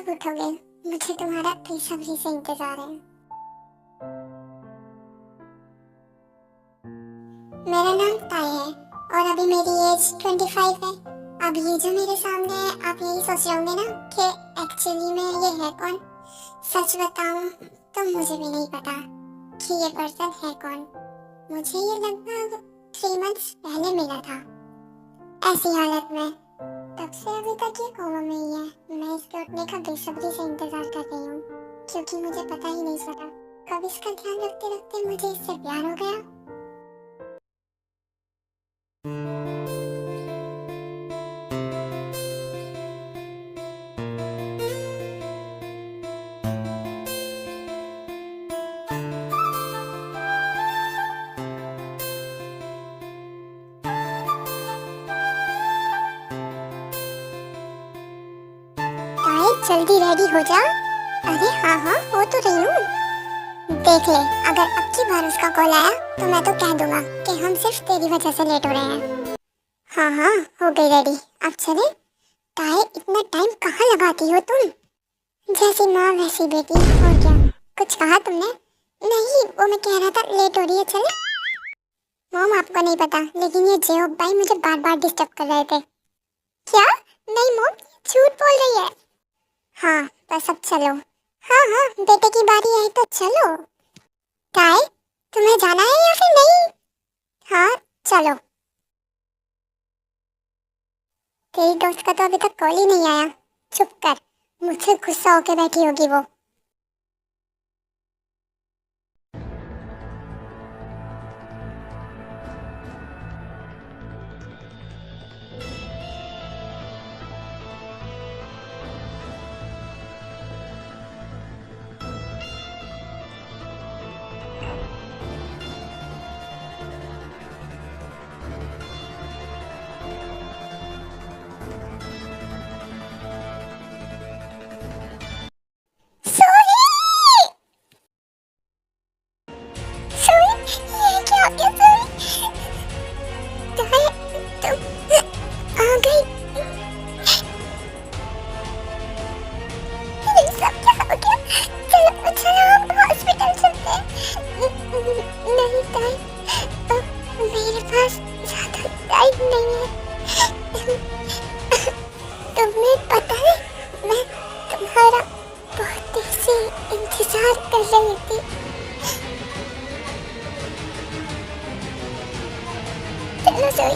कब उठोगे? मुझे तुम्हारा बेसब्री से इंतजार है। मेरा नाम ताई है और अभी मेरी एज 25 है। अब ये जो मेरे सामने है, आप यही सोच रहे होंगे ना कि एक्चुअली में ये है कौन। सच बताऊं तो मुझे भी नहीं पता कि ये पर्सन है कौन। मुझे ये लगभग 3 मंथ्स पहले मिला था ऐसी हालत में। तब से अभी तक ये कोमा में ही है। मैं इसके उठने का बेसब्री से इंतजार कर रही हूँ क्योंकि मुझे पता ही नहीं चला कब इसका ध्यान रखते रखते मुझे इससे प्यार हो गया। जल्दी रेडी हो जा। अरे हाँ हाँ हो तो रही हूँ। देख ले, अगर अब की बार उसका कॉल आया तो मैं तो कह दूंगा कि हम सिर्फ तेरी वजह से लेट हो रहे हैं। हाँ हाँ हो गई रेडी, अब चले। ताए इतना टाइम कहाँ लगाती हो तुम? जैसी माँ वैसी बेटी, और क्या। कुछ कहा तुमने? नहीं, वो मैं कह रहा था लेट हो रही है, चले। मॉम आपको नहीं पता लेकिन ये जेओब भाई मुझे बार बार डिस्टर्ब कर रहे थे। क्या? नहीं मॉम, झूठ बोल रही है। हाँ बस अब चलो। हाँ हाँ बेटे की बारी है तो चलो। काय, तुम्हें जाना है या फिर नहीं? हाँ चलो। तेरी दोस्त का तो अभी तक कॉल ही नहीं आया। चुप कर, मुझसे गुस्सा होके बैठी होगी वो। तुम्हें पता है मैं तुम्हारा बहुत देर से इंतजार कर रही थी। चलो सोई,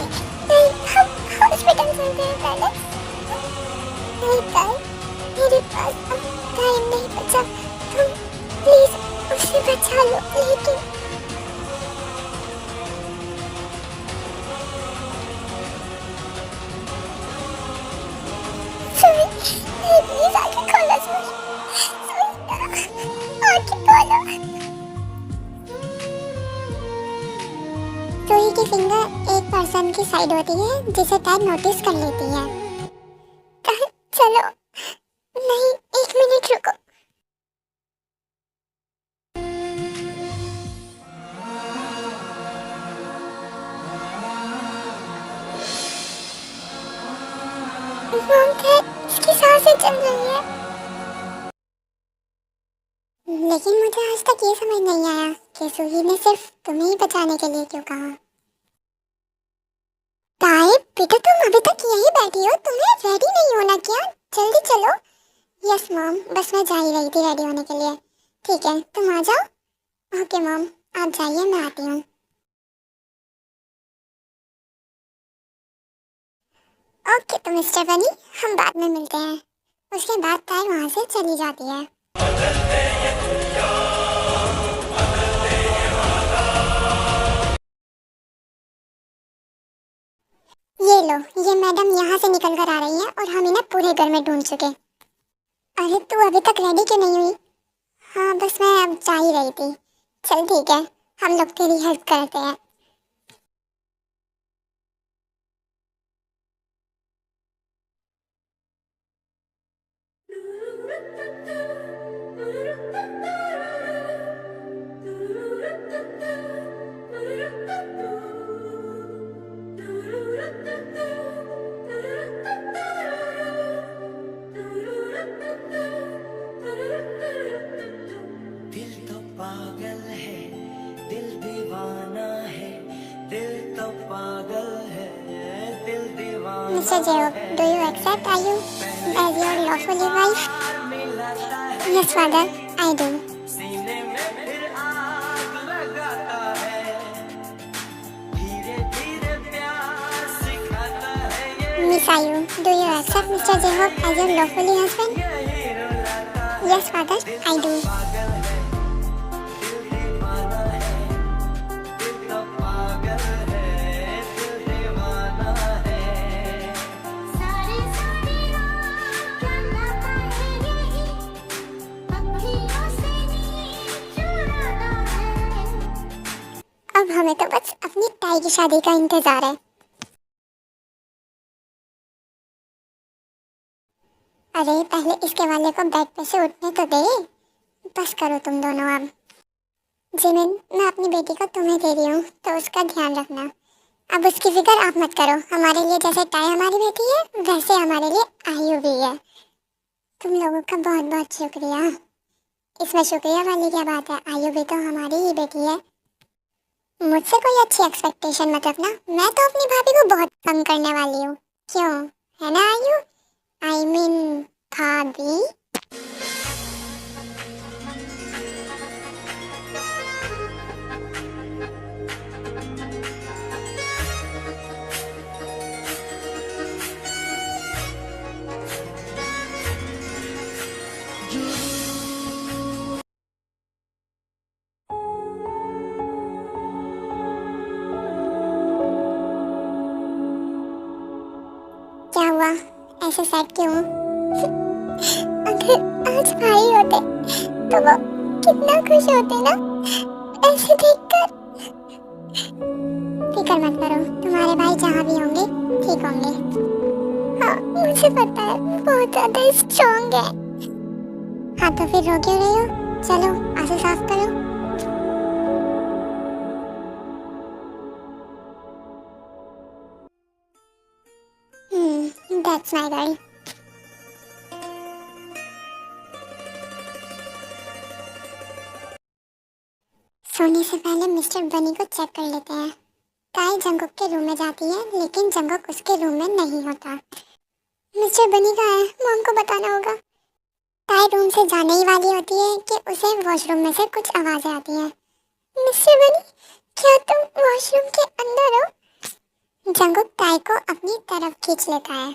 नहीं हम हॉस्पिटल चलते हैं पहले। नहीं ताई, मेरे पास अब टाइम नहीं बचा, तुम प्लीज उसे बचा लो। लेकिन प्लीज आके खोलो आके खोलो। सोई की फिंगर एक पर्सन की साइड होती है जिसे टाइम नोटिस कर लेती है। चलो, नहीं 1 मिनट रुको। इसकी सांसें चल रही है। लेकिन मुझे आज तक ये समझ नहीं आया कि सुही ने सिर्फ तुम्हें ही बचाने के लिए क्यों कहा। ताए बेटा तुम अभी तक यहीं बैठी हो, तुम्हें रेडी नहीं होना क्या? जल्दी चलो। यस मॉम, बस मैं जा ही रही थी रेडी होने के लिए। ठीक है तुम आ जाओ। ओके मॉम, आप जाइए मैं आती हूँ। ओके तो मिस्टर बनी, हम बाद में मिलते हैं। उसके बाद ताए वहाँ से चली जाती है। ये लो, ये मैडम यहाँ से निकल कर आ रही है और हम इन्हें पूरे घर में ढूंढ चुके। अरे तू अभी तक रेडी क्यों नहीं हुई? हाँ बस मैं अब जा ही रही थी। चल ठीक है, हम लोग तेरी हेल्प करते हैं। Mr. Jacob, do you accept Ayu as your lawful wife? Yes, father, I do. Miss Ayu, do you accept Mr. Jacob as your lawful husband? Yes, father, I do. अब हमें तो बस अपनी ताई की शादी का इंतजार है। अरे पहले इसके वाले को बेड पे से उठने तो दे। बस करो तुम दोनों अब। जिमिन, मैं अपनी बेटी को तुम्हें दे रही हूँ तो उसका ध्यान रखना। अब उसकी फिक्र आप मत करो। हमारे लिए जैसे ताई हमारी बेटी है वैसे हमारे लिए आयु भी है। तुम लोगों का बहुत बहुत शुक्रिया। इसमें शुक्रिया वाली क्या बात है, आयु भी तो हमारी ही बेटी है। मुझसे कोई अच्छी एक्सपेक्टेशन मत रखना। मैं तो अपनी भाभी को बहुत तंग करने वाली हूँ। क्यों, है ना आयु? I mean भाभी। क्या हुआ, ऐसे सैड क्यों? अगर आज भाई होते तो वो कितना खुश होते ना ऐसे देखकर। फिक्र मत करो, तुम्हारे भाई जहाँ भी होंगे ठीक होंगे। हाँ मुझे पता है, बहुत ज्यादा स्ट्रॉन्ग है। हाँ तो फिर रो क्यों रही हो? चलो आंसू साफ करो। That's my girl. सोने से पहले मिस्टर बनी को चेक कर लेते हैं। ताई जंगुक के रूम में जाती है लेकिन जंगुक उसके रूम में नहीं होता। मिस्टर बनी कहाँ है? मॉम को बताना होगा। ताई रूम से जाने ही वाली होती है कि उसे वॉशरूम में से कुछ आवाजें आती हैं। मिस्टर बनी, क्या तुम वॉशरूम के अंदर हो? जंगुक ताई को अपनी तरफ खींच लेता है।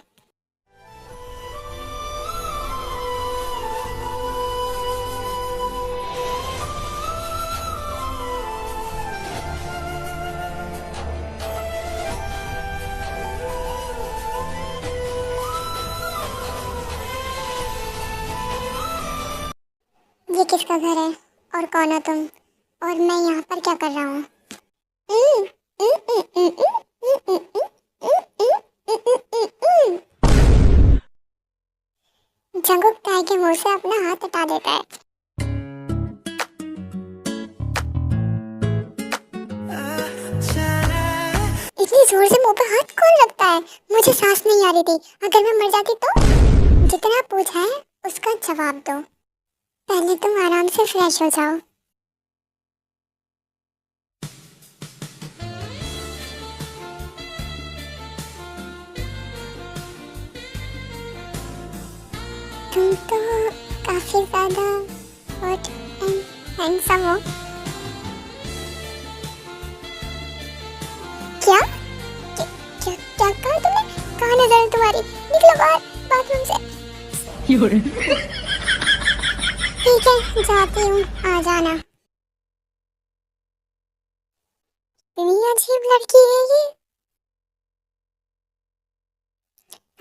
ये किसका घर है और कौन हो तुम, और मैं यहाँ पर क्या कर रहा हूँ? जंगुक ताई के मुंह से अपना हाथ हटा देता है। इतनी जोर से मुंह पे हाथ कौन रखता है? मुझे सांस नहीं आ रही थी। अगर मैं मर जाती तो? जितना पूछा है उसका जवाब दो। पहले तुम आराम से फ्रेश हो जाओ। तुम तो काफी ज्यादा हॉट एंड हैंडसम हो। क्या क्या क्या कहा तुमने? कहाँ नजर है तुम्हारी? निकलो बाहर बाथरूम से। ठीक है जाती हूँ, आ जाना। इतनी अजीब लड़की है ये।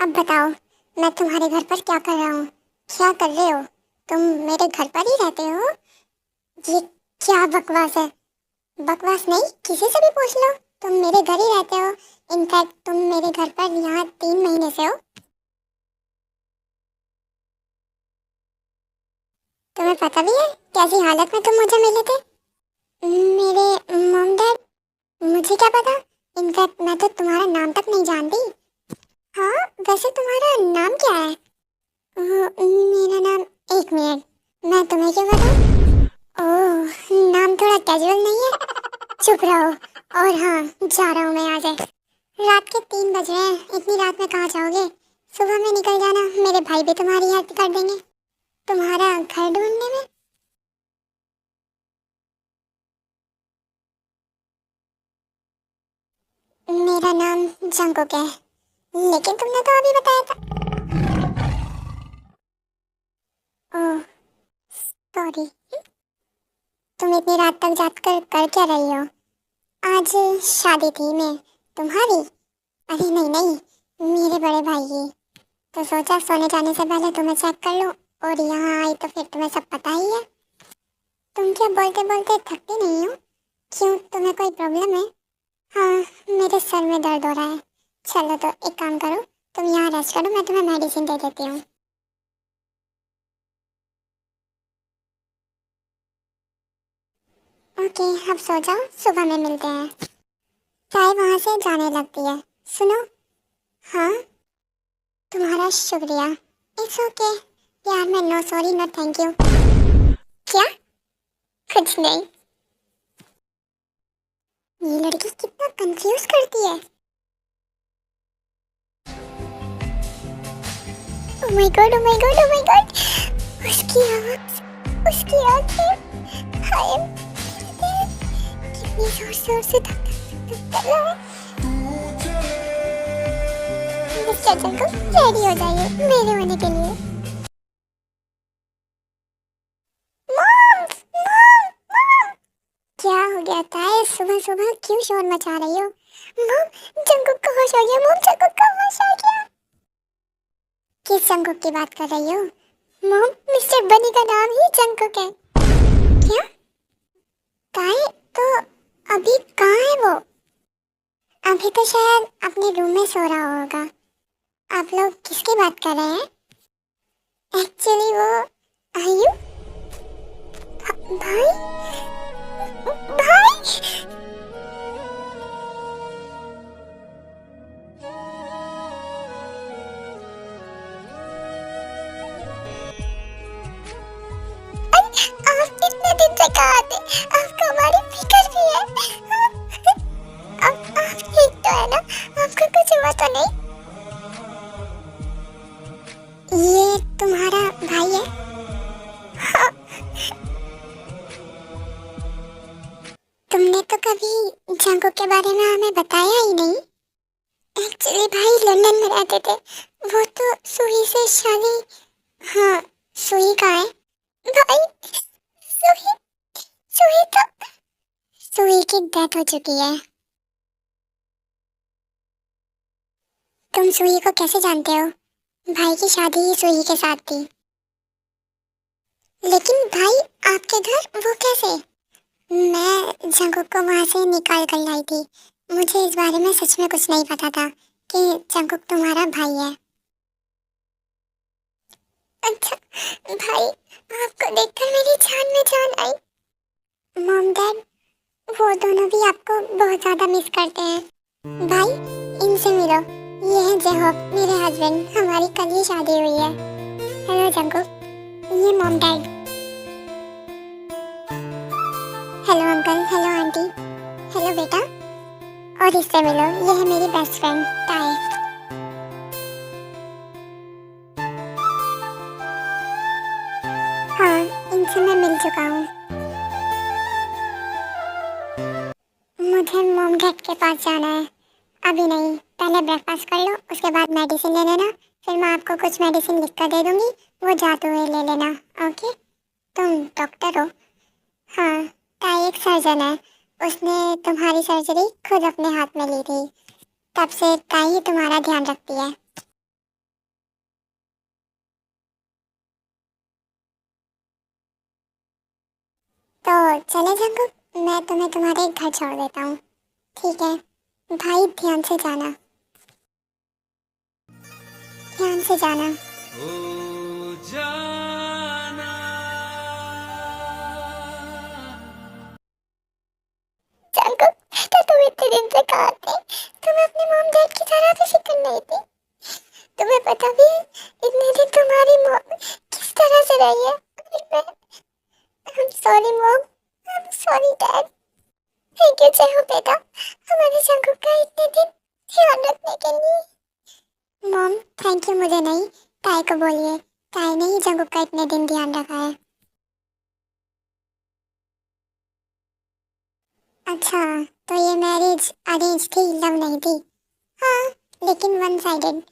अब बताओ मैं तुम्हारे घर पर क्या कर रहा हूँ? क्या कर रहे हो? तुम मेरे घर पर ही रहते हो? ये क्या बकवास है? बकवास नहीं, किसी से भी पूछ लो। तुम मेरे घर ही रहते हो। इनफैक्ट तुम मेरे घर पर यहाँ 3 महीने से हो। तुम्हें पता भी है कैसी हालत में तुम मुझे मिले थे? मेरे मॉम डैड? मुझे क्या पता। इनफैक्ट मैं तो तुम्हारा नाम तक नहीं जानती। हाँ वैसे तुम्हारा नाम क्या है? मेरा नाम, एक मिनट, मैं तुम्हें क्यों बताऊं? ओह नाम थोड़ा कैजुअल नहीं है? चुप रहो। और हाँ जा रहा हूँ मैं यहाँ से। रात के 3 बज रहे हैं, इतनी रात में कहाँ जाओगे? सुबह में निकल जाना, मेरे भाई भी तुम्हारी हेल्प कर देंगे तुम्हारा घर ढूंढने में। मेरा नाम जंकुक है, लेकिन तुमने तो अभी बताया था। Oh sorry. तुम इतनी रात तक जाकर कर क्या रही हो? आज शादी थी मैं तुम्हारी। अरे नहीं नहीं, मेरे बड़े भाई की। तो सोचा सोने जाने से पहले तुम्हें चेक कर लूं, और यहाँ आई तो फिर तुम्हें सब पता ही है। तुम क्या बोलते बोलते थकती नहीं हो? क्यों, तुम्हें कोई प्रॉब्लम है? हाँ, मेरे सर में दर्द हो रहा है। चलो तो एक काम करो, तुम यहाँ रेस्ट करो, मैं तुम्हें मेडिसिन दे देती हूँ। ओके, अब सो जाओ, सुबह में मिलते हैं। चाय वहाँ से जाने लगती है। सुनो। हाँ, तुम्हारा शुक्रिया। It's okay. प्यार में no sorry no thank you. क्या? कुछ नहीं। ये लड़की कितना कंफ्यूज करती है। Oh my God, oh my God, oh my God. उसकी आवाज, उसकी आंखें, हाय, कितनी जोर जोर से धक धक धक कर रहा है। मिस्टर जंकुक, रेडी हो जाइए मेरे होने के लिए। Mom, mom, mom. क्या हो गया ताए, सुबह सुबह क्यों शोर मचा रही हो? मॉम, जंकुक का होश आ गया, मॉम, जंकुक का होश आ गया। किस जंकुक की बात कर रही हो? मॉम, मिस्टर बनी का नाम ही जंकुक है। क्या? ताए, तो अभी कहाँ है वो? अभी तो शायद अपने रूम में सो रहा होगा। आप लोग किसकी बात कर रहे हैं? एक्चुअली वो आयु भाई, भाई। आप इतने दिन से कहाँ थे? आपको हमारी फिक्र भी है। आप ठीक तो है ना? आपको कुछ हुआ तो नहीं? ये तुम्हारा भाई है? हाँ। तुमने तो कभी जंगों के बारे में हमें बताया ही नहीं। एक्चुअली भाई लंदन में रहते थे, वो तो सुही से शादी। हाँ, सुही कहाँ है? भाई, सुही, सुही तो, सुही की डेथ हो चुकी है। तुम सुही को कैसे जानते हो? भाई की शादी ही सुही के साथ थी। लेकिन भाई आपके घर वो कैसे? मैं जंकुक को वहां से निकाल कर लाई थी। मुझे इस बारे में सच में कुछ नहीं पता था कि जंकुक तुम्हारा भाई है। अच्छा भाई, आपको देखकर मेरी जान में जान आई। मॉम डैड, वो दोनों भी आपको बहुत ज्यादा मिस करते हैं। भाई, इनसे मिलो, ये है जयहोप, मेरे हस्बैंड, हमारी कल ही शादी हुई है। हेलो जंकुक, ये mom dad. Hello uncle, hello aunty. Hello बेटा। और इससे मिलो, ये है मेरी बेस्ट फ्रेंड ताए। हाँ, इनसे मैं मिल चुका हूँ। मुझे मॉम डैड के पास जाना है। अभी नहीं, पहले ब्रेकफास्ट कर लो, उसके बाद मेडिसिन ले लेना। फिर मैं आपको कुछ मेडिसिन लिख कर दे दूंगी, वो जाते हुए ले लेना। ओके? तुम डॉक्टर हो? हाँ, ताई एक सर्जन है। उसने तुम्हारी सर्जरी खुद अपने हाथ में ली थी, तब से ताई ही तुम्हारा ध्यान रखती है। तो चले जंकुक, मैं तुम्हें तुम्हारे घर छोड़ देता हूँ। ठीक है भाई, ध्यान से जाना, ध्यान से जाना। ओ जाना। जंकुक, तो तुम इतने दिन से कहाँ थे? तुम्हें अपने मॉम डैड की तरह भी फिक्र नहीं थी? तुम्हें पता भी है इतने दिन तुम्हारी मॉम किस तरह से रही है? I'm sorry mom, I'm sorry dad। Thank you जय हो बेटा, हमारे जंकुक का इतने दिन ध्यान थैंक यू मुझे नहीं, काय को बोलिए। काय ने ही जंगकुक का इतने दिन ध्यान रखा है। अच्छा, तो ये मैरिज अरेंज थी, लव नहीं थी। हाँ, लेकिन वन साइडेड।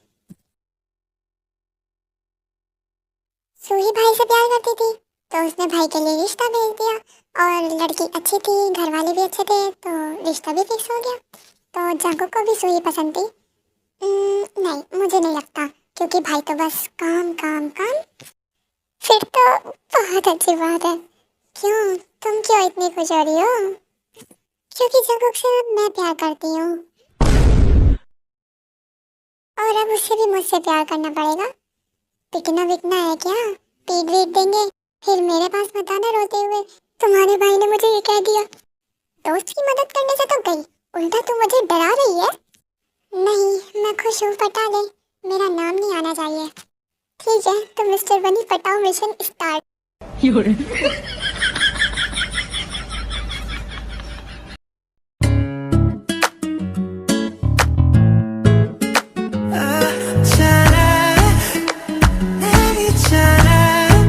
सूही भाई से प्यार करती थी तो उसने भाई के लिए रिश्ता भेज दिया, और लड़की अच्छी थी, घर वाले भी अच्छे थे, तो रिश्ता भी फिक्स हो गया। तो जंगकुक को भी सूही पसंद थी। नहीं, मुझे नहीं लगता, क्योंकि भाई तो बस काम काम काम। फिर तो बहुत अच्छी बात है। क्यों, तुम क्यों इतनी खुश हो रही हो? क्योंकि जंगकुक से मैं प्यार करती हूँ, और अब उससे भी मुझसे प्यार करना पड़ेगा। पिटना विकना है क्या? पीट वीट देंगे, फिर मेरे पास मत आना रोते हुए, तुम्हारे भाई ने मुझे ये कह दिया। दोस्त की मदद करने से तो गई, उल्टा तू मुझे डरा रही है। नहीं, मैं खुश हूँ, पटा ले, मेरा नाम नहीं आना चाहिए। ठीक है, तो मिस्टर बनी पटाओ मिशन स्टार्ट।